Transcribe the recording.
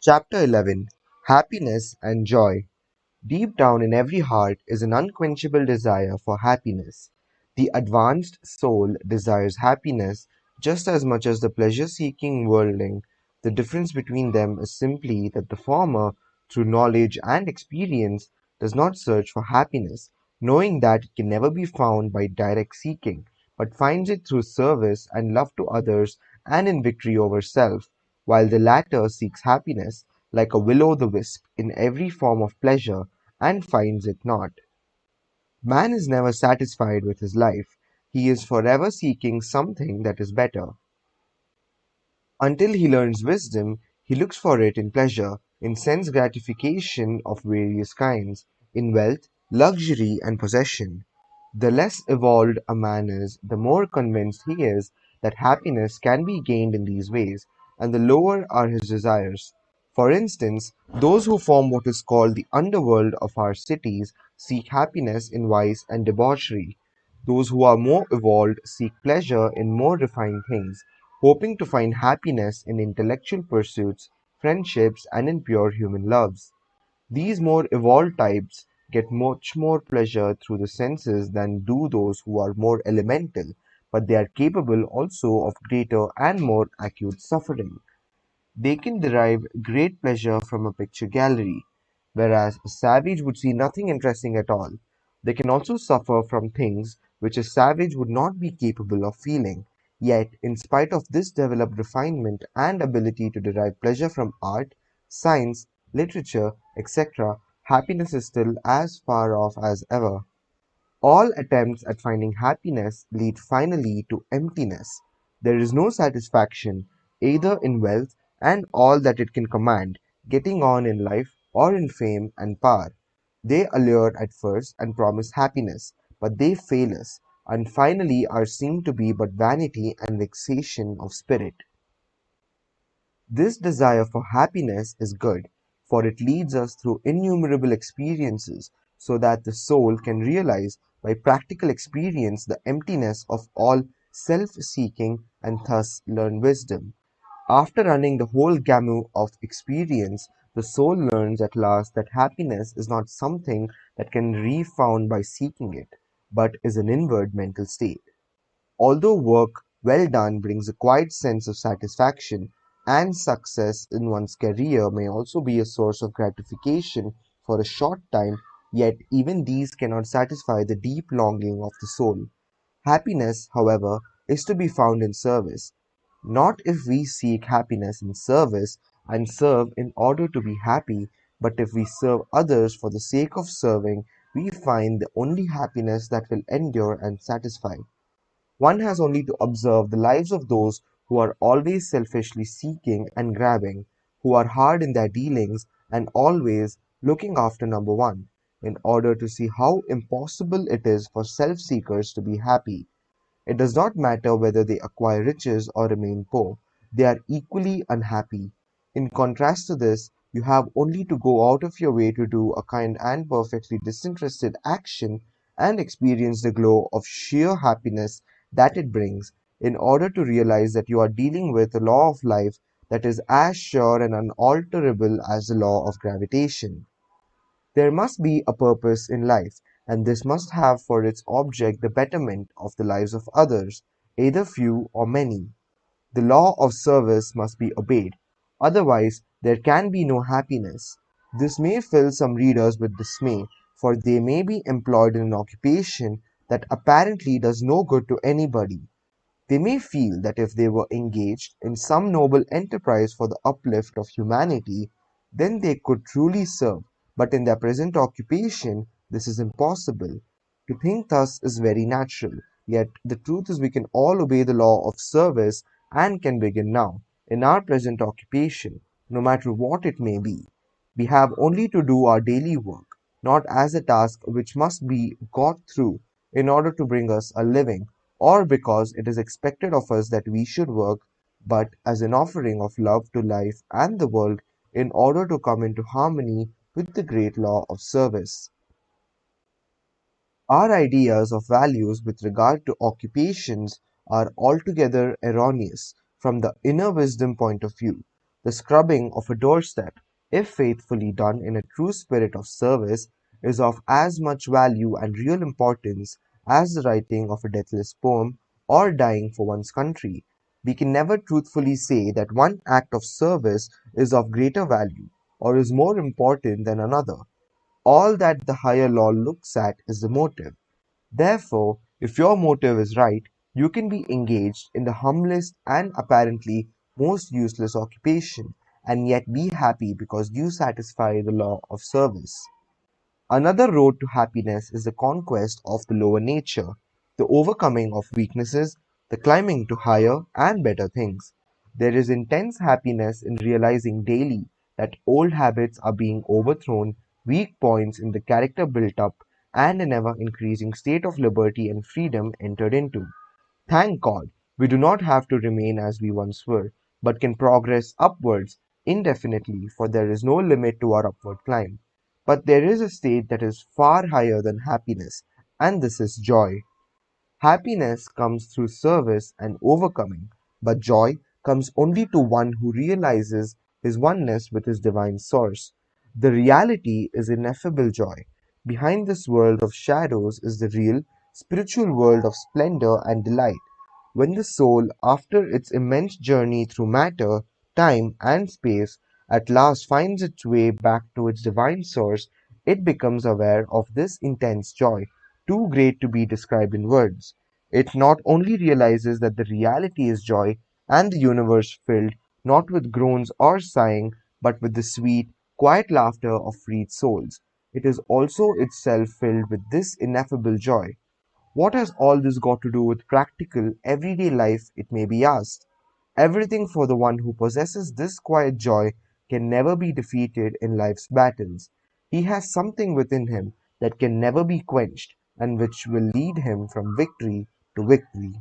Chapter 11. Happiness and Joy. Deep down in every heart is an unquenchable desire for happiness. The advanced soul desires happiness just as much as the pleasure seeking worldling. The difference between them is simply that the former, through knowledge and experience, does not search for happiness, knowing that it can never be found by direct seeking, but finds it through service and love to others and in victory over self, while the latter seeks happiness like a will-o'-the-wisp in every form of pleasure and finds it not. Man is never satisfied with his life. He is forever seeking something that is better. Until he learns wisdom, he looks for it in pleasure, in sense gratification of various kinds, in wealth, luxury, and possession. The less evolved a man is, the more convinced he is that happiness can be gained in these ways, and the lower are his desires. For instance, those who form what is called the underworld of our cities seek happiness in vice and debauchery. Those who are more evolved seek pleasure in more refined things, hoping to find happiness in intellectual pursuits, friendships, and in pure human loves. These more evolved types get much more pleasure through the senses than do those who are more elemental, but they are capable also of greater and more acute suffering. They can derive great pleasure from a picture gallery, whereas a savage would see nothing interesting at all. They can also suffer from things which a savage would not be capable of feeling. Yet, in spite of this developed refinement and ability to derive pleasure from art, science, literature, etc., happiness is still as far off as ever. All attempts at finding happiness lead finally to emptiness. There is no satisfaction, either in wealth and all that it can command, getting on in life, or in fame and power. They allure at first and promise happiness, but they fail us, and finally are seen to be but vanity and vexation of spirit. This desire for happiness is good, for it leads us through innumerable experiences so that the soul can realize by practical experience the emptiness of all self-seeking and thus learn wisdom. After running the whole gamut of experience, the soul learns at last that happiness is not something that can be found by seeking it, but is an inward mental state. Although work well done brings a quiet sense of satisfaction, and success in one's career may also be a source of gratification for a short time, yet even these cannot satisfy the deep longing of the soul. Happiness, however, is to be found in service. Not if we seek happiness in service and serve in order to be happy, but if we serve others for the sake of serving, we find the only happiness that will endure and satisfy. One has only to observe the lives of those who are always selfishly seeking and grabbing, who are hard in their dealings and always looking after number one, in order to see how impossible it is for self-seekers to be happy. It does not matter whether they acquire riches or remain poor, they are equally unhappy. In contrast to this, you have only to go out of your way to do a kind and perfectly disinterested action and experience the glow of sheer happiness that it brings, in order to realize that you are dealing with a law of life that is as sure and unalterable as the law of gravitation. There must be a purpose in life, and this must have for its object the betterment of the lives of others, either few or many. The law of service must be obeyed, otherwise there can be no happiness. This may fill some readers with dismay, for they may be employed in an occupation that apparently does no good to anybody. They may feel that if they were engaged in some noble enterprise for the uplift of humanity, then they could truly serve, but in their present occupation this is impossible. To think thus is very natural, yet the truth is we can all obey the law of service and can begin now, in our present occupation, no matter what it may be. We have only to do our daily work, not as a task which must be got through in order to bring us a living, or because it is expected of us that we should work, but as an offering of love to life and the world in order to come into harmony with the great law of service. Our ideas of values with regard to occupations are altogether erroneous from the inner wisdom point of view. The scrubbing of a doorstep, if faithfully done in a true spirit of service, is of as much value and real importance as the writing of a deathless poem or dying for one's country. We can never truthfully say that one act of service is of greater value or is more important than another. All that the higher law looks at is the motive. Therefore, if your motive is right, you can be engaged in the humblest and apparently most useless occupation, and yet be happy because you satisfy the law of service. Another road to happiness is the conquest of the lower nature, the overcoming of weaknesses, the climbing to higher and better things. There is intense happiness in realizing daily that old habits are being overthrown, weak points in the character built up, and an ever increasing state of liberty and freedom entered into. Thank God, we do not have to remain as we once were, but can progress upwards indefinitely, for there is no limit to our upward climb. But there is a state that is far higher than happiness, and this is joy. Happiness comes through service and overcoming, but joy comes only to one who realizes his oneness with his divine source. The reality is ineffable joy. Behind this world of shadows is the real, spiritual world of splendor and delight. When the soul, after its immense journey through matter, time, and space, at last finds its way back to its divine source, it becomes aware of this intense joy, too great to be described in words. It not only realizes that the reality is joy and the universe filled not with groans or sighing, but with the sweet, quiet laughter of freed souls. It is also itself filled with this ineffable joy. What has all this got to do with practical, everyday life, it may be asked? Everything, for the one who possesses this quiet joy can never be defeated in life's battles. He has something within him that can never be quenched, and which will lead him from victory to victory.